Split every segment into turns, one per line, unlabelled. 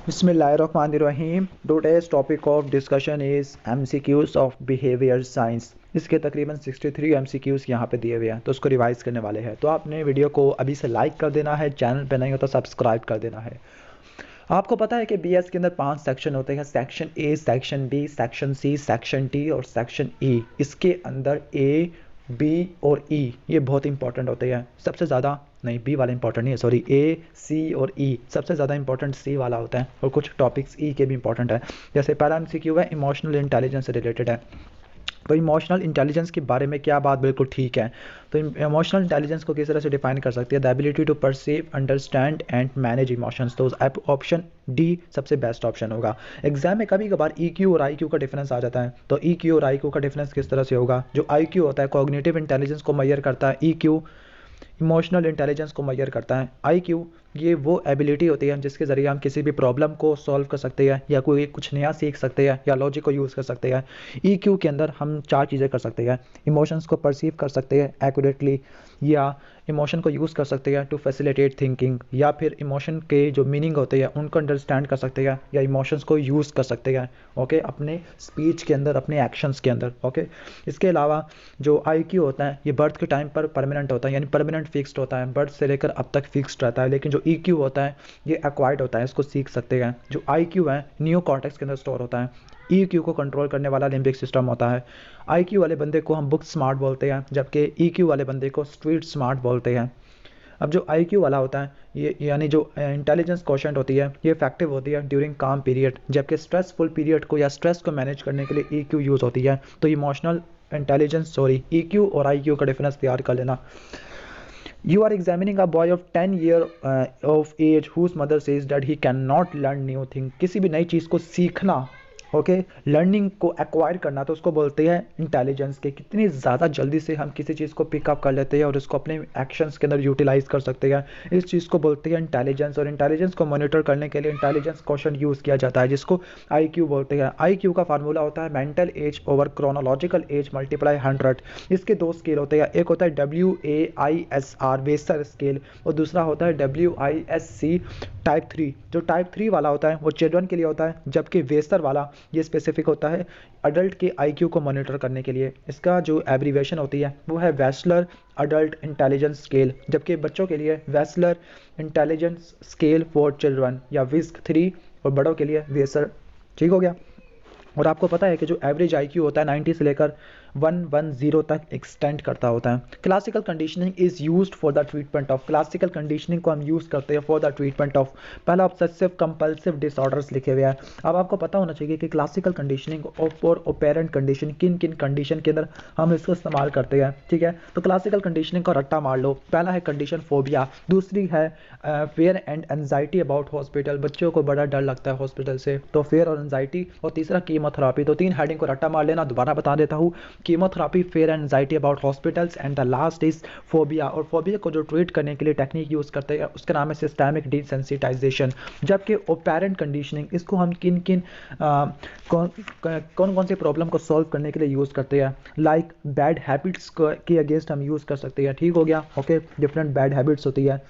Bismillahirrahmanirrahim. Today's topic of discussion is MCQs of Behavior Science. इसके तकरीबन 63 MCQs यहाँ पे दिए हुए हैं, तो उसको रिवाइज करने वाले हैं। तो आपने वीडियो को अभी से लाइक कर देना है, चैनल पे नहीं हो तो सब्सक्राइब कर देना है। आपको पता है कि BS के अंदर 5 सेक्शन होते हैं, section A, section B, section C, section D और सेक्शन ई। इसके अंदर ए, बी और ई ये बहुत इंपॉर्टेंट होते हैं। सबसे ज़्यादा नहीं, बी वाला इंपॉर्टेंट नहीं है, सॉरी, ए, सी और ई सबसे ज़्यादा इंपॉर्टेंट सी वाला होता है, और कुछ टॉपिक्स ई के भी इंपॉर्टेंट है। जैसे पहला MCQ है, इमोशनल इंटेलिजेंस से रिलेटेड है। तो इमोशनल इंटेलिजेंस के बारे में क्या बात बिल्कुल ठीक है। तो इमोशनल इंटेलिजेंस को किस तरह से डिफाइन कर सकती है? The ability to perceive, understand and manage emotions. तो ऑप्शन डी सबसे बेस्ट ऑप्शन होगा। एग्जाम में कभी कभार EQ और IQ का डिफरेंस आ जाता है। तो EQ और IQ का डिफरेंस किस तरह से होगा? जो IQ होता है कॉग्निटिव इंटेलिजेंस को मेजर करता है, EQ इमोशनल इंटेलिजेंस को मेजर करता है। IQ ये वो एबिलिटी होती है जिसके ज़रिए हम किसी भी प्रॉब्लम को सॉल्व कर सकते हैं, या कोई कुछ नया सीख सकते हैं, या लॉजिक को यूज़ कर सकते हैं। EQ के अंदर हम 4 चीज़ें कर सकते हैं। इमोशंस को परसीव कर सकते हैं एक्यूरेटली, या इमोशन को यूज़ कर सकते हैं टू फैसिलिटेट थिंकिंग, या फिर इमोशन के जो मीनिंग होते हैं उनको अंडरस्टैंड कर सकते हैं, या इमोशंस को यूज़ कर सकते हैं ओके अपने स्पीच के अंदर, अपने एक्शंस के अंदर ओके। इसके अलावा जो IQ होता है ये बर्थ के टाइम पर परमानेंट होता है, यानी परमानेंट फिक्स्ड होता है, बर्थ से लेकर अब तक फिक्स्ड रहता है। लेकिन जो EQ होता है ये एक्वायर्ड होता है, इसको सीख सकते हैं। जो IQ है न्यू कॉर्टेक्स के अंदर स्टोर होता है। EQ को कंट्रोल करने वाला लिम्बिक सिस्टम होता है। IQ वाले बंदे को हम बुक स्मार्ट बोलते हैं, जबकि EQ वाले बंदे को स्ट्रीट स्मार्ट बोलते हैं। अब जो IQ वाला होता है ये यानी जो इंटेलिजेंस क्वोशेंट होती है ये इफेक्टिव होती है ड्यूरिंग काम पीरियड, जबकि स्ट्रेसफुल पीरियड को या स्ट्रेस को मैनेज करने के लिए EQ यूज़ होती है। तो इमोशनल इंटेलिजेंस EQ और IQ का डिफरेंस तैयार कर लेना। You are examining a boy of 10 year of age whose mother says that he cannot learn new thing। किसी भी नई चीज़ को सीखना ओके लर्निंग को एक्वायर करना, तो उसको बोलते हैं इंटेलिजेंस के। कितनी ज़्यादा जल्दी से हम किसी चीज़ को पिकअप कर लेते हैं और उसको अपने एक्शंस के अंदर यूटिलाइज कर सकते हैं, इस चीज़ को बोलते हैं इंटेलिजेंस। और इंटेलिजेंस को मॉनिटर करने के लिए इंटेलिजेंस क्वोशेंट यूज़ किया जाता है, जिसको IQ बोलते हैं। IQ का फार्मूला होता है mental as over chronological S multiply 100। इसके 2 स्केल होते हैं, एक होता है WAISR वेसर स्केल, और दूसरा होता है WISC टाइप 3। जो टाइप 3 वाला होता है वो चिल्ड्रन के लिए होता है, जबकि वेसर वाला ये स्पेसिफिक होता है अडल्ट के IQ को मॉनिटर करने के लिए। इसका जो एब्रीवेशन होती है वो है वेस्लर अडल्ट इंटेलिजेंस स्केल, जबकि बच्चों के लिए Wechsler intelligence scale for children या विस्क 3, और बड़ों के लिए वेसर। ठीक हो गया। और आपको पता है कि जो एवरेज IQ होता है 90 से लेकर 110 तक एक्सटेंड करता होता है। Classical conditioning is used for the treatment of, classical conditioning को हम यूज़ करते हैं फॉर द ट्रीटमेंट ऑफ। पहला ऑब्सेसिव कंपल्सिव डिसऑर्डर्स लिखे हुए हैं। अब आपको पता होना चाहिए कि क्लासिकल कंडीशनिंग और ओपेरेंट कंडीशन किन किन कंडीशन के अंदर हम इसको इस्तेमाल करते हैं। ठीक है, तो क्लासिकल कंडीशनिंग का रट्टा मार लो। पहला है कंडीशन फोबिया, दूसरी है fair and anxiety about hospital, बच्चों को बड़ा डर लगता है हॉस्पिटल से, तो फेयर और एनजाइटी, और तीसरा कीमोथेरापी। तो 3 हेडिंग को रट्टा मार लेना, दोबारा बता देता हूँ। Chemotherapy, fair and anxiety about hospitals, and the last is phobia. और फोबिया को जो ट्रीट करने के लिए टेक्निक यूज़ करते हैं उसका नाम है सिस्टेमिक डिसेंसिटाइजेशन। जबकि ओपेरेंट कंडीशनिंग इसको हम किन किन कौन कौन से प्रॉब्लम को सॉल्व करने के लिए यूज़ करते हैं, लाइक बैड हैबिट्स के अगेंस्ट हम यूज़ कर सकते हैं। ठीक हो गया ओके, डिफरेंट बैड हैबिट्स होती है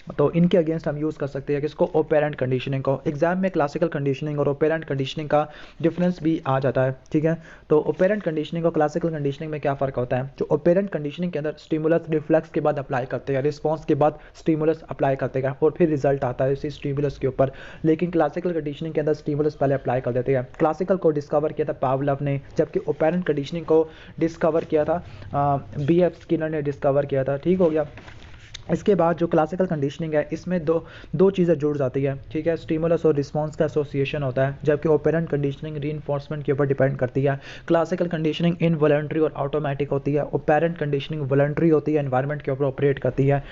तो इनके अगेंस्ट हम यूज़ कर सकते हैं किसको, ओपेरेंट कंडीशनिंग को। एग्जाम में क्लासिकल कंडीशनिंग और ओपेरेंट कंडीशनिंग का डिफरेंस भी आ जाता है। ठीक है, तो ओपेरेंट कंडीशनिंग और क्लासिकल कंडीशनिंग में क्या फ़र्क होता है? जो ओपेरेंट कंडीशनिंग के अंदर स्टिमुलस रिफ्लेक्स के बाद अप्लाई करते हैं, रिस्पॉन्स के बाद स्टिमुलस अप्लाई करते हैं और फिर रिजल्ट आता है इसी स्टिमुलस के ऊपर। लेकिन क्लासिकल कंडीशनिंग के अंदर स्टिमुलस पहले अप्लाई कर देते हैं। क्लासिकल को डिस्कवर किया था पावलव ने, जबकि ओपेरेंट कंडीशनिंग को डिस्कवर किया था BF स्किनर ने डिस्कवर किया था। ठीक हो गया। इसके बाद जो क्लासिकल कंडीशनिंग है इसमें दो चीज़ें जुड़ जाती है। ठीक है, स्टिमुलस और रिस्पांस का एसोसिएशन होता है, जबकि ओपेरेंट कंडीशनिंग रीइंफोर्समेंट के ऊपर डिपेंड करती है। क्लासिकल कंडीशनिंग इनवॉलंटरी और ऑटोमेटिक होती है, ओपेरेंट कंडीशनिंग वॉलंटरी होती है, एनवायरनमेंट के ऊपर ऑपरेट करती है।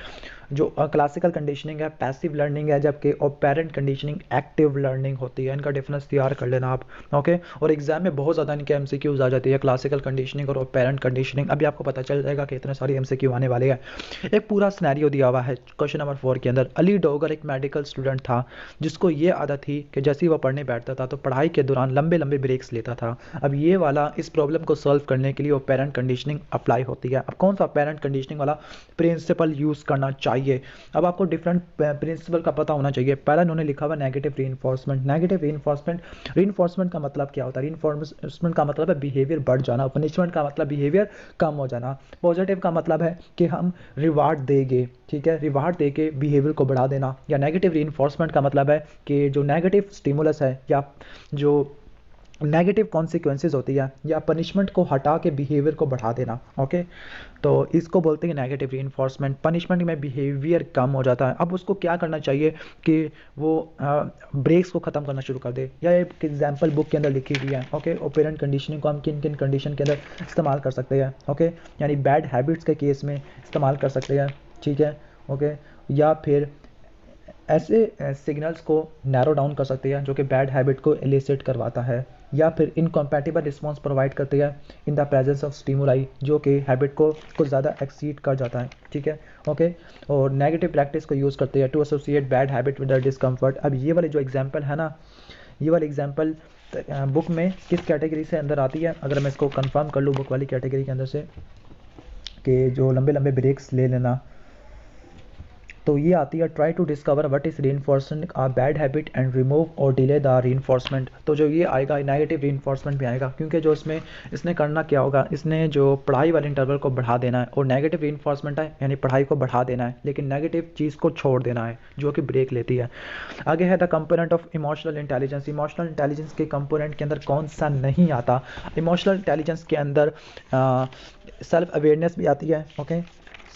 जो क्लासिकल कंडीशनिंग है पैसिव लर्निंग है, जबकि ओपेरेंट कंडीशनिंग एक्टिव लर्निंग होती है। इनका डिफरेंस तैयार कर लेना आप ओके। और एग्जाम में बहुत ज़्यादा इनके MCQs आ जाती है, क्लासिकल कंडीशनिंग और ओपेरेंट कंडीशनिंग। अभी आपको पता चल जाएगा कि इतने सारे MCQ आने वाले हैं। एक पूरा सिनेरियो दिया हुआ है क्वेश्चन नंबर 4 के अंदर। अली डोगर एक मेडिकल स्टूडेंट था जिसको ये आदत थी कि जैसे ही वह पढ़ने बैठता था तो पढ़ाई के दौरान लंबे लंबे ब्रेक्स लेता था। अब ये वाला इस प्रॉब्लम को सॉल्व करने के लिए ओपेरेंट कंडीशनिंग अप्लाई होती है। अब कौन सा ओपेरेंट कंडीशनिंग वाला प्रिंसिपल यूज़ करना चाहिए आइए, अब आपको डिफरेंट प्रिंसिपल का पता होना चाहिए। पहला इन्होंने लिखा हुआ नेगेटिव रीइंफोर्समेंट। नेगेटिव रीइंफोर्समेंट का मतलब क्या होता है? रीइंफोर्समेंट का मतलब है बिहेवियर बढ़ जाना, पनिशमेंट का मतलब बिहेवियर कम हो जाना, पॉजिटिव का मतलब है कि हम रिवार्ड देंगे, ठीक है, रिवार्ड देके बिहेवियर को बढ़ा देना। या नेगेटिव रीइंफोर्समेंट का मतलब है कि जो नेगेटिव स्टिमुलस है या जो नेगेटिव कॉन्सिक्वेंसेज होती है या पनिशमेंट को हटा के बिहेवियर को बढ़ा देना। ओके, तो इसको बोलते हैं नेगेटिव रीइंफोर्समेंट। पनिशमेंट में बिहेवियर कम हो जाता है। अब उसको क्या करना चाहिए कि वो ब्रेक्स को ख़त्म करना शुरू कर दे। या एक एग्जांपल बुक के अंदर लिखी हुई है। ओके, ऑपरेंट कंडीशनिंग को हम किन किन कंडीशन के अंदर इस्तेमाल कर सकते हैं? ओके, यानी बैड हैबिट्स के केस में इस्तेमाल कर सकते हैं, ठीक है। ओके, या फिर ऐसे सिग्नल्स को नैरो डाउन कर सकते हैं जो कि बैड हैबिट को एलिसिट करवाता है, या फिर इनकम्पैटिबल रिस्पॉन्स प्रोवाइड करते हैं in the presence of stimuli जो कि हैबिट को कुछ ज़्यादा एक्सीड कर जाता है, ठीक है। ओके, और नेगेटिव प्रैक्टिस को यूज़ करते हैं to associate bad habit with the discomfort. अब ये वाले जो एग्जांपल है ना, ये वाली एग्जांपल बुक में किस कैटेगरी से अंदर आती है? अगर मैं इसको कंफर्म कर लूँ बुक वाली कैटेगरी के अंदर से कि जो लंबे लंबे ब्रेक्स ले लेना, तो ये आती है try to discover what is reinforcement a bad habit and remove और डिले द रीइंफोर्समेंट। तो जो ये आएगा नेगेटिव रीइंफोर्समेंट भी आएगा, क्योंकि जो इसने करना क्या होगा, इसने जो पढ़ाई वाले इंटरवल को बढ़ा देना है, और नेगेटिव रीइंफोर्समेंट है यानी पढ़ाई को बढ़ा देना है लेकिन नेगेटिव चीज़ को छोड़ देना है जो कि ब्रेक लेती है। आगे है the component of emotional intelligence. Emotional intelligence के कंपोनेंट के अंदर कौन सा नहीं आता? इमोशनल इंटेलिजेंस के अंदर सेल्फ अवेयरनेस भी आती है। ओके,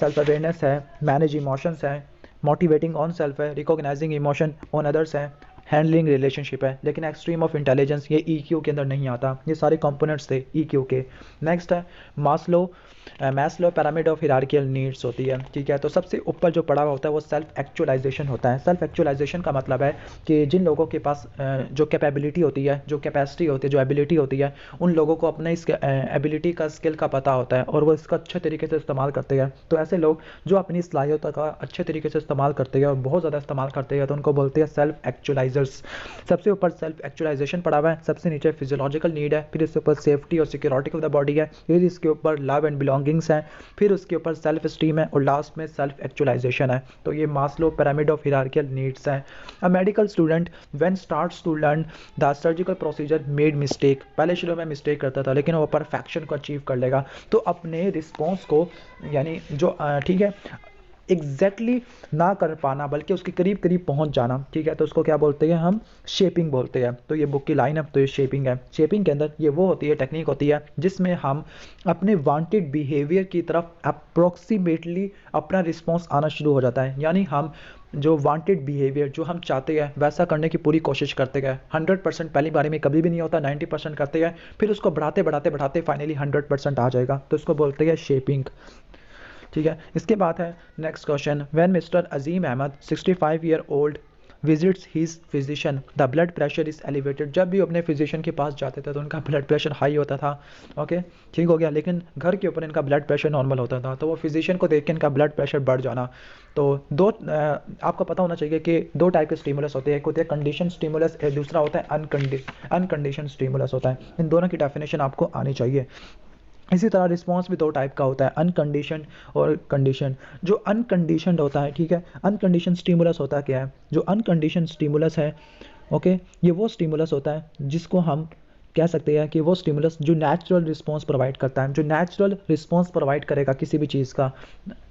सेल्फ अवेयरनेस है, मैनेज इमोशंस है, मोटिवेटिंग ऑन सेल्फ है, रिकॉग्नाइजिंग इमोशन ऑन अदर्स है, हैंडलिंग रिलेशनशिप है। लेकिन एक्सट्रीम ऑफ इंटेलिजेंस ये EQ के अंदर नहीं आता। ये सारे कंपोनेंट्स थे EQ के। नेक्स्ट है Maslow pyramid of hierarchical needs होती है, ठीक है। तो सबसे ऊपर जो पड़ा हुआ होता है वो सेल्फ एक्चुअलाइजेशन होता है। सेल्फ एक्चुअलाइजेशन का मतलब है कि जिन लोगों के पास जो कैपेबिलिटी होती है, जो कैपेसिटी होती है, जो एबिलिटी होती है, उन लोगों को अपने इस एबिलिटी का, स्किल का पता होता है और वो इसका अच्छे तरीके से इस्तेमाल करते हैं। तो ऐसे लोग जो अपनी सलाहियतों का अच्छे तरीके से इस्तेमाल करते हैं और बहुत ज़्यादा इस्तेमाल करते हैं, तो उनको बोलते हैं सेल्फ एक्चुअलाइजर्स। सबसे ऊपर सेल्फ एक्चुअलाइजेशन पड़ा हुआ है, सबसे नीचे फिजियोलॉजिकल नीड है, फिर इसके ऊपर सेफ्टी और सिक्योरिटी ऑफ द बॉडी है, फिर इसके ऊपर लव एंड बिलोंगिंग्स है, फिर उसके ऊपर सेल्फ स्टीम है और लास्ट में सेल्फ एक्चुअलाइजेशन है। तो ये Maslow pyramid of hierarchical needs है। A medical student when starts to learn the surgical procedure made mistake. पहले शुरू में मिस्टेक करता था लेकिन वो परफेक्शन को अचीव कर लेगा। तो अपने रिस्पॉन्स को यानी जो ठीक है एग्जैक्टली ना कर पाना बल्कि उसके करीब करीब पहुंच जाना, ठीक है, तो उसको क्या बोलते हैं? हम शेपिंग बोलते हैं। तो ये बुक की लाइन है, तो ये शेपिंग है। शेपिंग के अंदर ये वो होती है, टेक्निक होती है जिसमें हम अपने वांटेड बिहेवियर की तरफ अप्रोक्सीमेटली अपना रिस्पॉन्स आना शुरू हो जाता है। यानी हम जो वांटेड बिहेवियर जो हम चाहते हैं वैसा करने की पूरी कोशिश करते हैं। 100% पहली बारी में कभी भी नहीं होता, 90% करते हैं, फिर उसको बढ़ाते बढ़ाते बढ़ाते फाइनली 100% आ जाएगा, तो इसको बोलते हैं शेपिंग, ठीक है। इसके बाद है next question, when mister Azeem Ahmed 65 year old visits his physician the blood pressure is elevated. जब भी अपने फिजिशियन के पास जाते थे तो उनका ब्लड प्रेशर हाई होता था। ओके, ठीक हो गया, लेकिन घर के ऊपर इनका ब्लड प्रेशर नॉर्मल होता था। तो वो फिजिशियन को देख के इनका ब्लड प्रेशर बढ़ जाना। तो आपको पता होना चाहिए कि दो टाइप के स्टिमुलस होते हैं, एक होते हैं कंडीशन स्टिमुलस, दूसरा होता है अनकंडीशन स्टिमुलस होता है। इन दोनों की डेफिनेशन आपको आनी चाहिए। इसी तरह रिस्पॉन्स भी दो टाइप का होता है, अनकंडीशन और कंडीशन। जो अनकंडीशनड होता है, ठीक है, अनकंडीशन स्टिमुलस होता क्या है? जो अनकंडीशन स्टिमुलस है, ओके, ये वो स्टिमुलस होता है जिसको हम कह सकते हैं कि वो स्टिमुलस जो नेचुरल रिस्पॉन्स प्रोवाइड करता है, जो नेचुरल रिस्पॉन्स प्रोवाइड करेगा किसी भी चीज़ का।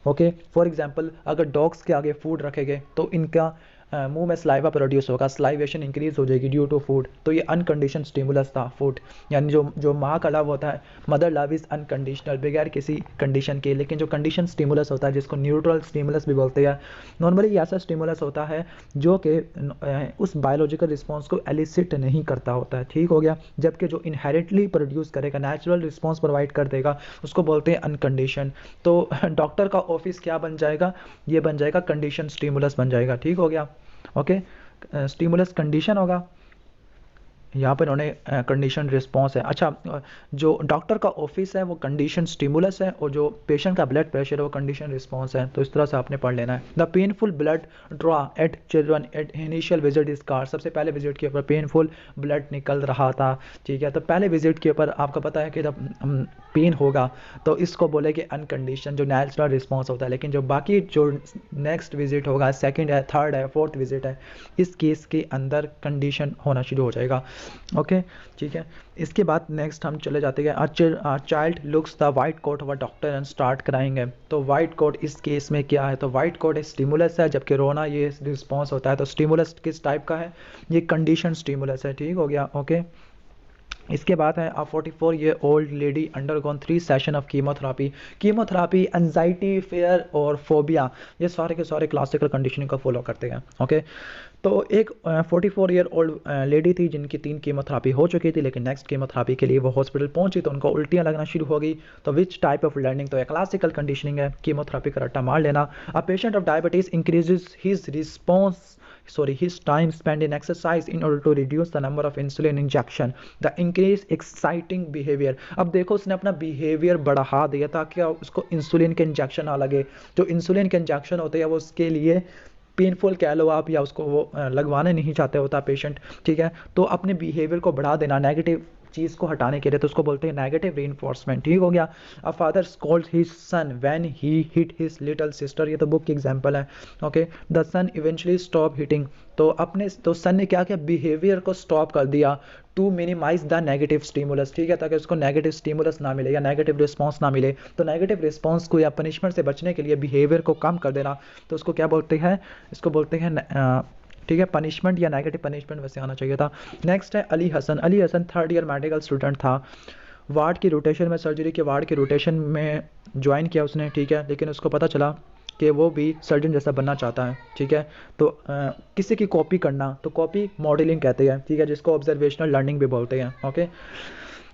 ओके, फॉर एग्जांपल अगर डॉग्स के आगे फूड रखेंगे तो इनका मुंह में सलाइवा प्रोड्यूस होगा, सलाइवेशन इंक्रीज हो जाएगी ड्यू टू फूड। तो ये अनकंडीशन स्टिमुलस था फूड, यानी जो माँ का लव होता है, मदर लव इज़ अनकंडीशनल, बगैर किसी कंडीशन के। लेकिन जो कंडीशन स्टिमुलस होता है जिसको न्यूट्रल स्टिमुलस भी बोलते हैं, नॉर्मली ऐसा स्टिमुलस होता है जो कि उस बायोलॉजिकल रिस्पॉन्स को एलिसिट नहीं करता होता है, ठीक हो गया। जबकि जो इनहेरेंटली प्रोड्यूस करेगा, नेचुरल रिस्पॉन्स प्रोवाइड कर देगा, उसको बोलते हैं अनकंडीशन। तो डॉक्टर का ऑफिस क्या बन जाएगा? ये बन जाएगा कंडीशन स्टिमुलस बन जाएगा, ठीक हो गया। ओके, स्टिमुलस कंडीशन होगा, यहाँ पर उन्होंने कंडीशन रिस्पॉन्स है। अच्छा, जो डॉक्टर का ऑफिस है वो कंडीशन स्टिमुलस है और जो पेशेंट का ब्लड प्रेशर है वो कंडीशन रिस्पॉन्स है। तो इस तरह से आपने पढ़ लेना है। The painful blood draw at children at initial visit is car. सबसे पहले विजिट के ऊपर पेनफुल ब्लड निकल रहा था, ठीक है। तो पहले विजिट के ऊपर आपको पता है कि जब पेन होगा तो इसको बोलेंगे अनकंडीशन जो नेचुरल रिस्पॉन्स होता है। लेकिन जो बाकी जो नेक्स्ट विजिट होगा, सेकंड है, थर्ड है, फोर्थ विजिट है, इस केस के अंदर कंडीशन होना शुरू हो जाएगा। ओके, ठीक है। इसके बाद नेक्स्ट हम चले जाते हैं, child looks the white coat of a doctor and start कराएंगे। तो वाइट कोट इस केस में क्या है, तो वाइट कोट एक स्टिमुलस है, जबकि रोना ये रिस्पॉन्स होता है। तो स्टिमुलस किस टाइप का है, ये कंडीशन स्टिमुलस है, ठीक हो गया। ओके, इसके बाद है, 44 year old lady undergone 3 session of chemotherapy. Chemotherapy anxiety, fair और फोबिया, ये सारे के सारे क्लासिकल कंडीशनिंग को फॉलो करते हैं। ओके, तो एक 44 ईयर ओल्ड लेडी थी जिनकी 3 कीमोथेरापी हो चुकी थी, लेकिन नेक्स्ट कीमोथेरापी के लिए वो हॉस्पिटल पहुंची तो उनको उल्टियां लगना शुरू हो गई। तो विच टाइप ऑफ लर्निंग, तो एक क्लासिकल कंडीशनिंग है, कीमोथेरापी का रट्टा मार लेना। A patient of diabetes increases his time spent in exercise in order to reduce the number of insulin injection, the increase exciting behavior। अब देखो उसने अपना बिहेवियर बढ़ा दिया ताकि उसको इंसुलिन के इंजेक्शन ना लगे। जो इंसुलिन के इंजेक्शन होते हैं वो उसके लिए पेनफुल कह लो आप, या उसको वो लगवाने नहीं चाहते होता पेशेंट, ठीक है। तो अपने बिहेवियर को बढ़ा देना नेगेटिव चीज़ को हटाने के लिए, तो उसको बोलते हैं नेगेटिव रीइंफोर्समेंट, ठीक हो गया। A father scold his son when he hit his little sister, ये तो बुक की एग्जांपल है। Okay, the son eventually stop hitting, तो सन ने क्या किया, बिहेवियर को स्टॉप कर दिया to minimise the negative stimulus, ठीक है, ताकि उसको नेगेटिव स्टिमुलस ना मिले या नेगेटिव रिस्पॉन्स ना मिले। तो नेगेटिव रिस्पॉन्स को या पनिशमेंट से बचने के लिए बिहेवियर को कम कर देना, तो उसको क्या बोलते हैं, इसको बोलते हैं ठीक है, पनिशमेंट या नेगेटिव पनिशमेंट वैसे आना चाहिए था। नेक्स्ट है Ali Hasan. Ali Hasan 3rd year medical student था। वार्ड की रोटेशन में, सर्जरी के वार्ड की रोटेशन में ज्वाइन किया उसने, ठीक है, लेकिन उसको पता चला कि वो भी सर्जन जैसा बनना चाहता है, ठीक है। तो किसी की कॉपी करना, तो कॉपी मॉडलिंग कहते हैं, ठीक है, जिसको ऑब्जर्वेशनल लर्निंग भी बोलते हैं। ओके,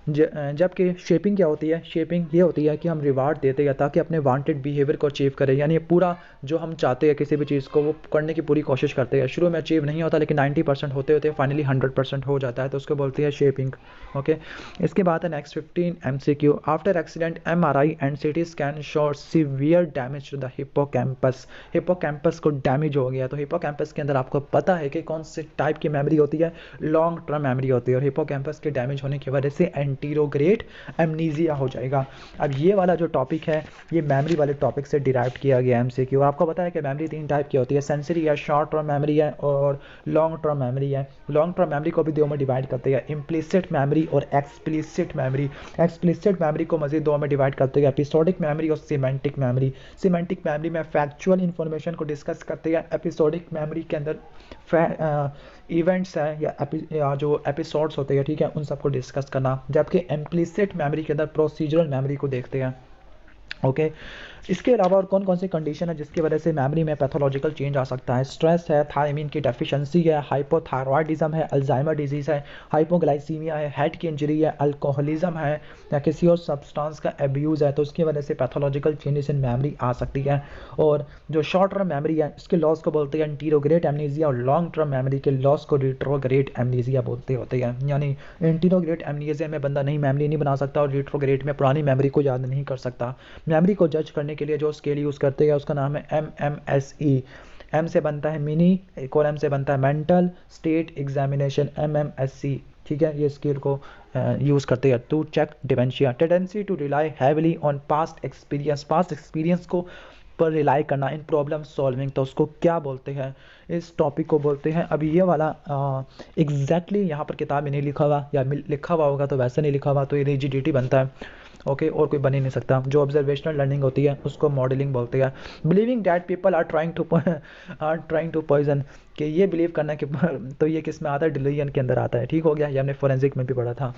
जबकि शेपिंग क्या होती है, शेपिंग ये होती है कि हम रिवार्ड देते हैं ताकि अपने वांटेड बिहेवियर को अचीव करें, यानी पूरा जो हम चाहते हैं किसी भी चीज़ को वो करने की पूरी कोशिश करते हैं। शुरू में अचीव नहीं होता लेकिन 90% होते होते फाइनली 100% हो जाता है, तो उसको बोलते हैं शेपिंग। ओके, इसके बाद है next 15 MCQ। After accident MRI and CT scan show severe damage to the hippocampus. Hippocampus को डैमेज हो गया। तो हिप्पोकैम्पस के अंदर आपको पता है कि कौन से टाइप की मेमोरी होती है, लॉन्ग टर्म मेमोरी होती है, और हिप्पोकैम्पस के डैमेज होने की वजह से एंटीरोग्रेट एमनीजिया हो जाएगा। अब ये वाला जो टॉपिक है ये मेमोरी वाले टॉपिक से डिराइव किया गया MCQ। आपको पता है कि मेमोरी 3 टाइप की होती है, सेंसरी है, शॉर्ट टर्म मेमोरी है और लॉन्ग टर्म मेमोरी है। लॉन्ग टर्म मेमोरी को भी दो में डिवाइड करते हैं, इम्प्लिसिट मेमोरी और एक्सप्लिसिट मेमोरी। एक्सप्लिसिट मेमोरी को मजीद दो में डिवाइड करते हैं, एपिसोडिक मेमोरी और सिमेंटिक मेमोरी। सिमेंटिक मेमोरी में फैक्चुअल इंफॉर्मेशन को डिस्कस करते हैं, एपिसोडिक मेमोरी के अंदर इवेंट्स हैं या जो एपिसोड्स होते हैं, ठीक है, उन सबको डिस्कस करना। जबकि इम्प्लिसिट मेमोरी के अंदर प्रोसीजरल मेमोरी को देखते हैं। ओके, इसके अलावा और कौन कौन सी कंडीशन है जिसकी वजह से मेमोरी में पैथोलॉजिकल चेंज आ सकता है। स्ट्रेस है, थायमीन की डेफिशिएंसी है, हाइपोथायरॉयडिज्म है, अल्जाइमर डिजीज़ है, हाइपोग्लाइसीमिया है, हेड की इंजरी है, अल्कोहलिज्म है या किसी और सब्सटेंस का एब्यूज़ है, तो उसकी वजह से पैथोलॉजिकल चेंजेस इन मेमोरी आ सकती है। और जो शॉर्ट टर्म मेमोरी है इसके लॉस को बोलते हैं एंटीरोग्रेट एमनीजिया, और लॉन्ग टर्म मेमोरी के लॉस को रिट्रोग्रेट एमनीजिया बोलते होते हैं। यानी एंटीरोग्रेट एमनीजिया में बंदा नई मेमोरी नहीं बना सकता और रिट्रोग्रेट में पुरानी मेमोरी को याद नहीं कर सकता। मेमोरी को जज करने के लिए जो स्केल यूज़ करते हैं उसका नाम है MMSE। M से बनता है मिनी, एक और M से बनता है मेंटल स्टेट एग्जामिनेशन, MMSE, ठीक है। ये स्केल को यूज़ करते हैं to check dementia. Tendency to rely heavily on past experience को पर रिलाई करना इन प्रॉब्लम सॉल्विंग, तो उसको क्या बोलते हैं, इस टॉपिक को बोलते हैं। अभी ये वाला एग्जैक्टली यहाँ पर किताब में नहीं लिखा हुआ, या लिखा हुआ होगा तो वैसे नहीं लिखा हुआ, तो ये रिजिडिटी बनता है। ओके, और कोई बन ही नहीं सकता। जो ऑब्जर्वेशनल लर्निंग होती है उसको मॉडलिंग बोलते हैं। Believing that people are trying to poison, कि ये बिलीव करना कि तो ये किस में आता है, डिलीजन के अंदर आता है, ठीक हो गया। ये हमने फोरेंसिक में भी पढ़ा था।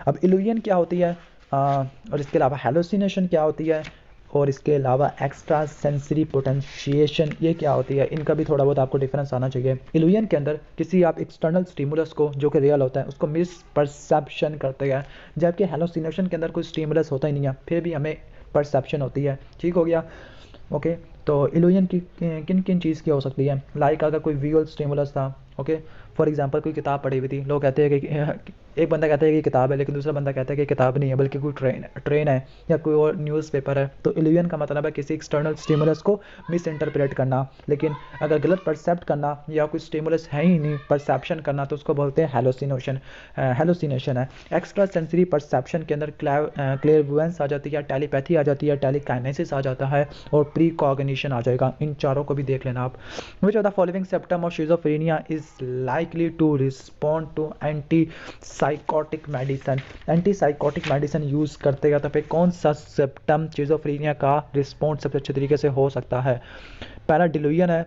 अब इल्यूजन क्या होती है और इसके अलावा हेलुसिनेशन क्या होती है, और इसके अलावा एक्स्ट्रा सेंसरी पोटेंशिएशन ये क्या होती है, इनका भी थोड़ा बहुत आपको डिफरेंस आना चाहिए। इल्यूजन के अंदर किसी आप एक्सटर्नल स्टिमुलस को जो कि रियल होता है उसको मिस परसेप्शन करते हैं, जबकि हेलुसिनेशन के अंदर कोई स्टिमुलस होता ही नहीं है फिर भी हमें परसेप्शन होती है, ठीक हो गया। ओके, तो इल्यूजन की किन किन चीज़ की हो सकती है, लाइक अगर कोई विजुअल स्टिमुलस था, ओके, फॉर एग्जांपल कोई किताब पढ़ी हुई थी, लोग कहते हैं कि एक बंदा कहता है कि किताब है, लेकिन दूसरा बंदा कहता है कि किताब नहीं है बल्कि कोई ट्रेन है या कोई और न्यूज़पेपर है। तो इल्यूजन का मतलब है किसी एक्सटर्नल स्टिमुलस को मिस इंटरप्रेट करना, लेकिन अगर गलत परसेप्ट करना या कोई स्टिमुलस है ही नहीं, परसेप्शन करना, तो उसको बोलते हैं हेलोसिनेशन है। एक्स्ट्रा सेंसरी परसेप्शन के अंदर क्लेयरवुएंस आ जाती है, टेलीपैथी आ जाती है, टेलीकाइनेसिस आ जाता है और प्री कॉग्निशन आ जाएगा। इन चारों को भी देख लेना आप। Which of the following symptom of schizophrenia is likely to respond to antipsychotic medicine use करते हैं, तो पे कौन सा सिम्पटम शिज़ोफ्रेनिया का रिस्पॉन्स सबसे अच्छे तरीके से हो सकता है? पहला डिल्यूजन है,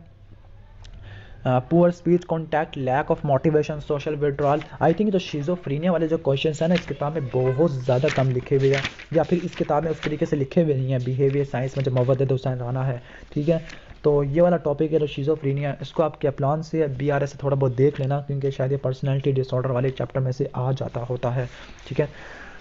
poor speech contact, lack of motivation, social withdrawal. I think जो शिज़ोफ्रेनिया वाले जो क्वेश्चंस हैं ना, इस किताब में बहुत ज़्यादा कम लिखे हुए हैं, या फिर इस किताब में उस तरीके से लिखे हुए नहीं हैं। बिहेवियर साइंस में जो मुवद्दिद हुसैन राना है, ठीक है, तो ये वाला टॉपिक है जो शिज़ोफ्रेनिया, इसको आप कैप्लान से या BRS से थोड़ा बहुत देख लेना, क्योंकि शायद ये पर्सनैलिटी डिसऑर्डर वाले चैप्टर में से आ जाता होता है, ठीक है।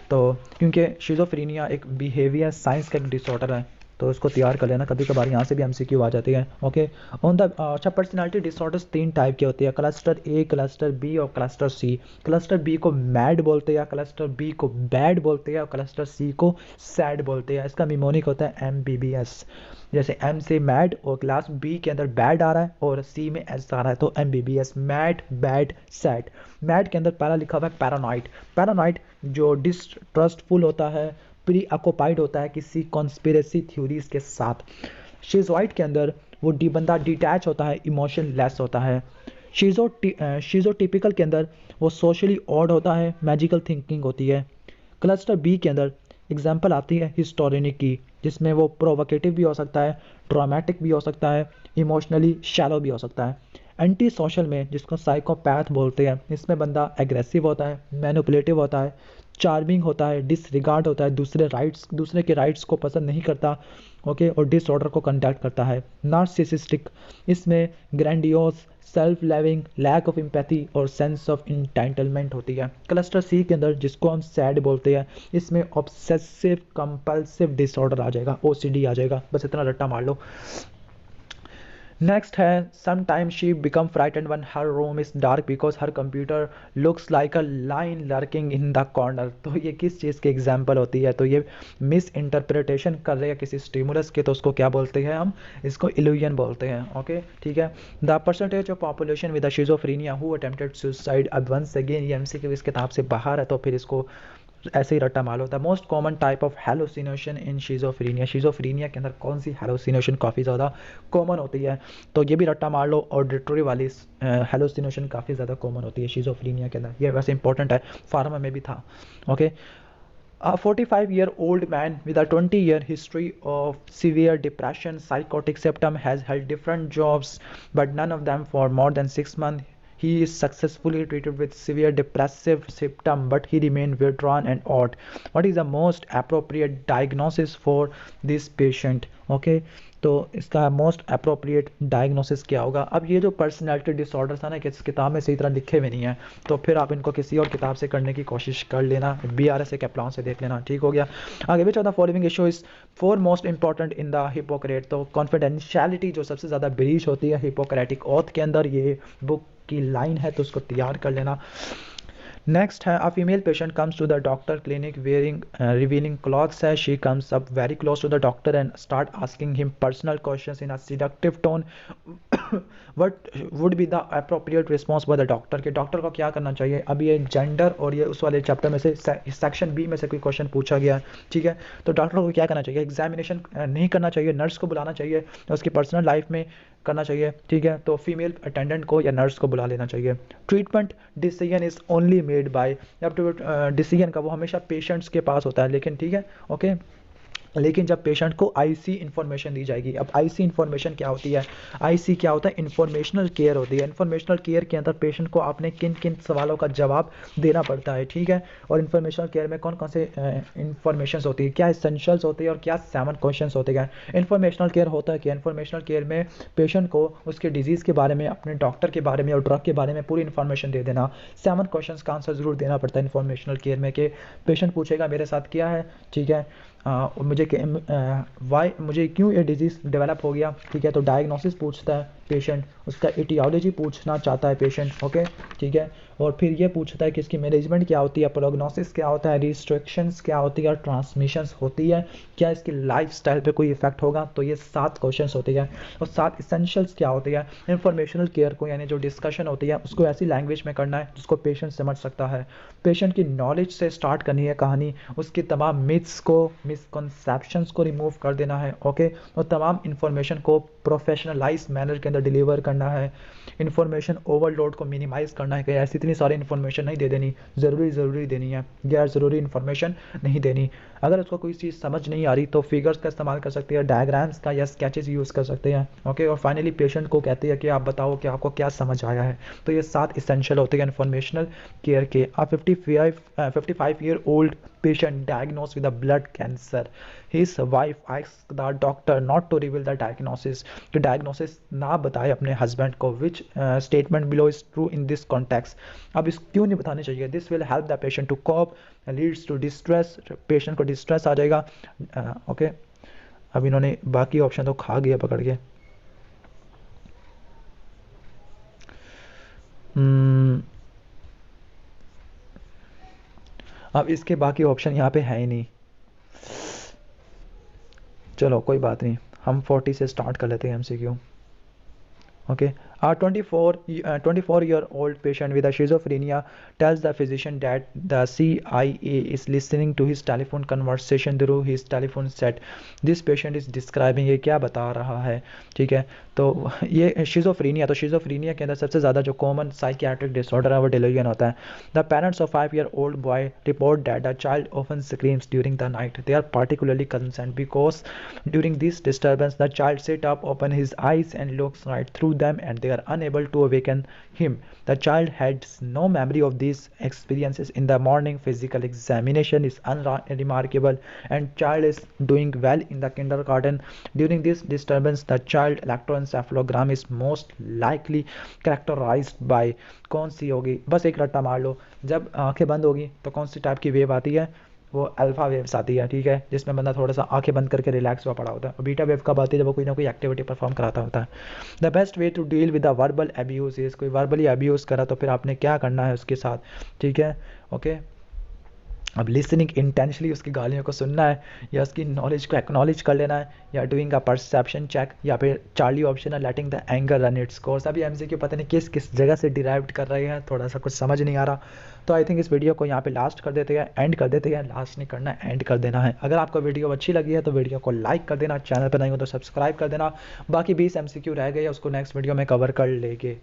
तो क्योंकि शिज़ोफ्रेनिया एक बिहेवियर साइंस का एक डिसऑर्डर है, तो इसको तैयार कर लेना, कभी कभार यहाँ से भी MCQ आ जाती है। ओके, ऑन द अच्छा, पर्सनालिटी डिसऑर्डर्स 3 टाइप की होती है, क्लस्टर A, क्लस्टर B और क्लस्टर C। क्लस्टर B को मैड बोलते हैं, क्लस्टर B को बैड बोलते हैं और क्लस्टर C को सैड बोलते हैं। इसका मिमोनिक होता है MBBS। जैसे M से मैड और क्लास B के अंदर बैड आ रहा है और C में S आ रहा है, तो MBBS, mad, bad, sad. Mad के अंदर पहला लिखा हुआ है पैरानॉइड। पैरानॉइड जो डिस्ट्रस्टफुल होता है, प्री ऑक्युपाइड होता है किसी कॉन्स्पिरेसी थ्योरीज के साथ। शिज़ोइड के अंदर वो बंदा डिटैच होता है, इमोशन लेस होता है। शिज़ोटिपिकल के अंदर वो सोशली ऑड होता है, मैजिकल थिंकिंग होती है। क्लस्टर B के अंदर एग्जाम्पल आती है हिस्टोरिनिक की, जिसमें वो प्रोवोकेटिव भी हो सकता है, ड्रामेटिक भी हो सकता है, इमोशनली शैलो भी हो सकता है। एंटी सोशल में, जिसको साइकोपैथ बोलते हैं, इसमें बंदा एग्रेसिव होता है, मैनिपुलेटिव होता है, चार्मिंग होता है, डिसरिगार्ड होता है, दूसरे के राइट्स को पसंद नहीं करता, ओके, और डिसऑर्डर को कंडक्ट करता है। नार्सिसिस्टिक, इसमें grandiose, self loving, lack of empathy और सेंस ऑफ इंटाइटलमेंट होती है। क्लस्टर C के अंदर, जिसको हम सैड बोलते हैं, इसमें ऑब्सेसिव कंपल्सिव डिसऑर्डर आ जाएगा, OCD आ जाएगा। बस इतना रट्टा मार लो। नेक्स्ट है, sometimes she become frightened when her room is dark because her computer looks like a line lurking in the corner. तो ये किस चीज़ की एग्जाम्पल होती है? तो ये मिस इंटरप्रिटेशन कर रहे हैं किसी स्टिमुलस के, तो उसको क्या बोलते हैं हम? इसको इल्यूजन बोलते हैं। ओके, ठीक है। The percentage of population with schizophrenia who attempted suicide. अब वंस अगेन ये MCQ इस किताब से बाहर है, तो फिर इसको ऐसे ही रट्टा मारो। The most common type of hallucination in schizophrenia. Schizophrenia के अंदर कौन सी हेलोसिनेशन काफ़ी ज़्यादा कॉमन होती है? तो ये भी रट्टा मार लो। ऑडिटरी वाली हेलोसिनेशन काफ़ी ज़्यादा कॉमन होती है शिज़ोफ्रेनिया के अंदर। ये वैसे इंपॉर्टेंट है, फार्मा में भी था। Okay, A 45-year-old man with a 20-year history of severe depression, psychotic symptom has held different jobs, but none of them for more than 6 months. He is successfully treated with severe depressive symptom, but he remained withdrawn and odd. What is the most appropriate diagnosis for this patient? Okay, तो इसका most appropriate diagnosis क्या होगा? अब ये जो personality disorder था ना, कि इस किताब में सही तरह लिखे हुए नहीं है, तो फिर आप इनको किसी और किताब से करने की कोशिश कर लेना, BRS से, कैप्लान से देख लेना। ठीक हो गया। आगे विच of the following issue is four most important in the hypocrite. तो कॉन्फिडेंशियलिटी जो सबसे ज़्यादा ब्रीच होती है हिपोक्रेटिक ओथ के अंदर, ये बुक की लाइन है, तो उसको तैयार कर लेना। नेक्स्ट है, a female patient comes to the doctor clinic wearing revealing clothes है। She comes up very close to the doctor and start asking him personal questions in a seductive tone. What would be the appropriate response by the doctor? के doctor को क्या करना चाहिए? अब ये gender और ये उस वाले चैप्टर में से सेक्शन B में से कोई क्वेश्चन पूछा गया है, ठीक है। तो डॉक्टर को क्या करना चाहिए? एग्जामिनेशन नहीं करना चाहिए, नर्स को बुलाना चाहिए, उसकी पर्सनल लाइफ में करना चाहिए, ठीक है। तो फीमेल अटेंडेंट को या नर्स को बुला लेना चाहिए। Treatment decision is only made by, अब डिसीजन का वो हमेशा पेशेंट्स के पास होता है, लेकिन ठीक है, ओके। लेकिन जब पेशेंट को IC इन्फॉर्मेशन दी जाएगी। अब IC इन्फॉर्मेशन क्या होती है? IC क्या होता है? इन्फॉर्मेशनल केयर होती है। इन्फॉर्मेशनल केयर के अंदर पेशेंट को आपने किन किन सवालों का जवाब देना पड़ता है, ठीक है। और इन्फॉर्मेशनल केयर में कौन कौन से इन्फॉर्मेशन होती है, क्या इसेंशियल्स होती है और क्या 7 क्वेश्चन होते हैं। इन्फॉर्मेशनल केयर होता है कि इन्फॉर्मेशनल केयर में पेशेंट को उसके डिजीज़ के बारे में, अपने डॉक्टर के बारे में और ड्रग के बारे में पूरी इन्फॉर्मेशन दे देना। 7 क्वेश्चन का आंसर ज़रूर देना पड़ता है इन्फॉर्मेशनल केयर में, कि पेशेंट पूछेगा मेरे साथ क्या है, ठीक है, मुझे क्यों ये डिजीज़ डेवलप हो गया, ठीक है। तो डायग्नोसिस पूछता है, पेशेंट, उसका एटियोलॉजी पूछना चाहता है पेशेंट, ओके ठीक है। और फिर ये पूछता है कि इसकी मैनेजमेंट क्या होती है, प्रोग्नोसिस क्या होता है, रिस्ट्रिक्शंस क्या होती है, ट्रांसमिशंस होती है, क्या इसकी लाइफस्टाइल पे कोई इफेक्ट होगा। तो ये 7 क्वेश्चंस होते हैं। और 7 इसेंशियल्स क्या होती है, इंफॉर्मेशनल केयर को यानी जो डिस्कशन होती है उसको ऐसी लैंग्वेज में करना है जिसको पेशेंट समझ सकता है। पेशेंट की नॉलेज से स्टार्ट करनी है कहानी, उसकी तमाम मिथ्स को, मिसकॉन्सेप्शंस को रिमूव कर देना है, ओके। और तमाम इन्फॉर्मेशन को प्रोफेशनलाइज मैनर के अंदर डिलीवर करना है। इन्फॉर्मेशन ओवरलोड को मिनिमाइज करना है कि ऐसी इतनी सारी इन्फॉर्मेशन नहीं दे देनी, ज़रूरी देनी है, गैर ज़रूरी इन्फॉर्मेशन नहीं देनी। अगर उसको कोई चीज़ समझ नहीं आ रही तो फिगर्स का इस्तेमाल कर सकते हैं, डायग्राम्स का या स्केचेस यूज़ कर सकते हैं, ओके। और फाइनली पेशेंट को कहते हैं कि आप बताओ कि आपको क्या समझ आया है। तो ये 7 इसेंशियल होते हैं इन्फॉर्मेशनल केयर के। आ 55-year-old patient diagnosed with a blood cancer. His wife asked the doctor not to reveal the diagnosis. तो diagnosis ना बताए अपने husband को. Which statement below is true in this context? अब इस क्यों नहीं बताने चाहिए? This will help the patient to cope, leads to distress. patient को distress आ जाएगा, ओके। अब इन्होंने बाकी ऑप्शन तो खा गया पकड़ के। अब इसके बाकी ऑप्शन यहाँ पे है ही नहीं। चलो कोई बात नहीं, हम 40 से स्टार्ट कर लेते हैं MCQ, okay. A 24-year-old patient with a schizophrenia tells the physician that the CIA is listening to his telephone conversation through his telephone set. This patient is describing, ये क्या बता रहा है, ठीक है। तो ये शिजोफ्रीनिया, तो शिजोफ्रीनिया के अंदर सबसे ज़्यादा जो कॉमन साइकियाट्रिक डिसऑर्डर है वो डेलूजन होता है। The parents of 5-year-old boy report that the child often screams during the night. They are particularly concerned because during this disturbance the child sit up, open his eyes and looks right through them, and they are unable to awaken him. The child has no memory of these experiences in the morning. Physical examination is unremarkable and child is doing well in the kindergarten. During this disturbance the child electroencephalogram is most likely characterized by, कौन सी होगी, बस एक रट्टा मार लो, जब आंखें बंद होगी तो कौन सी टाइप की वेव आती है, वो अल्फा वेव्स आती है, ठीक है, जिसमें बंदा थोड़ा सा आंखें बंद करके रिलैक्स हुआ पड़ा होता है। और बीटा वेव कब आती है, जब वो कोई ना कोई एक्टिविटी परफॉर्म कराता होता है। The best way to deal with the verbal abuse is, कोई वर्बली अब्यूज़ करा तो फिर आपने क्या करना है उसके साथ, ठीक है, ओके। अब लिसनिंग इंटेंशनली उसकी गालियों को सुनना है, या उसकी नॉलेज को एक्नॉलेज कर लेना है, या डूइंग अ परसेप्शन चेक, या फिर चार्ली ऑप्शन है letting the anger run its course. अभी एमसीक्यू पता नहीं किस किस जगह से डिराइव्ड कर रहे हैं, थोड़ा सा कुछ समझ नहीं आ रहा। तो आई थिंक इस वीडियो को यहाँ पे लास्ट कर देते हैं, एंड कर देते हैं, लास्ट नहीं करना, एंड कर देना है। अगर आपको वीडियो अच्छी लगी है तो वीडियो को लाइक कर देना, चैनल पर नहीं हो तो सब्सक्राइब कर देना। बाकी 20 एमसीक्यू रह गए, उसको नेक्स्ट वीडियो में कवर कर लेंगे।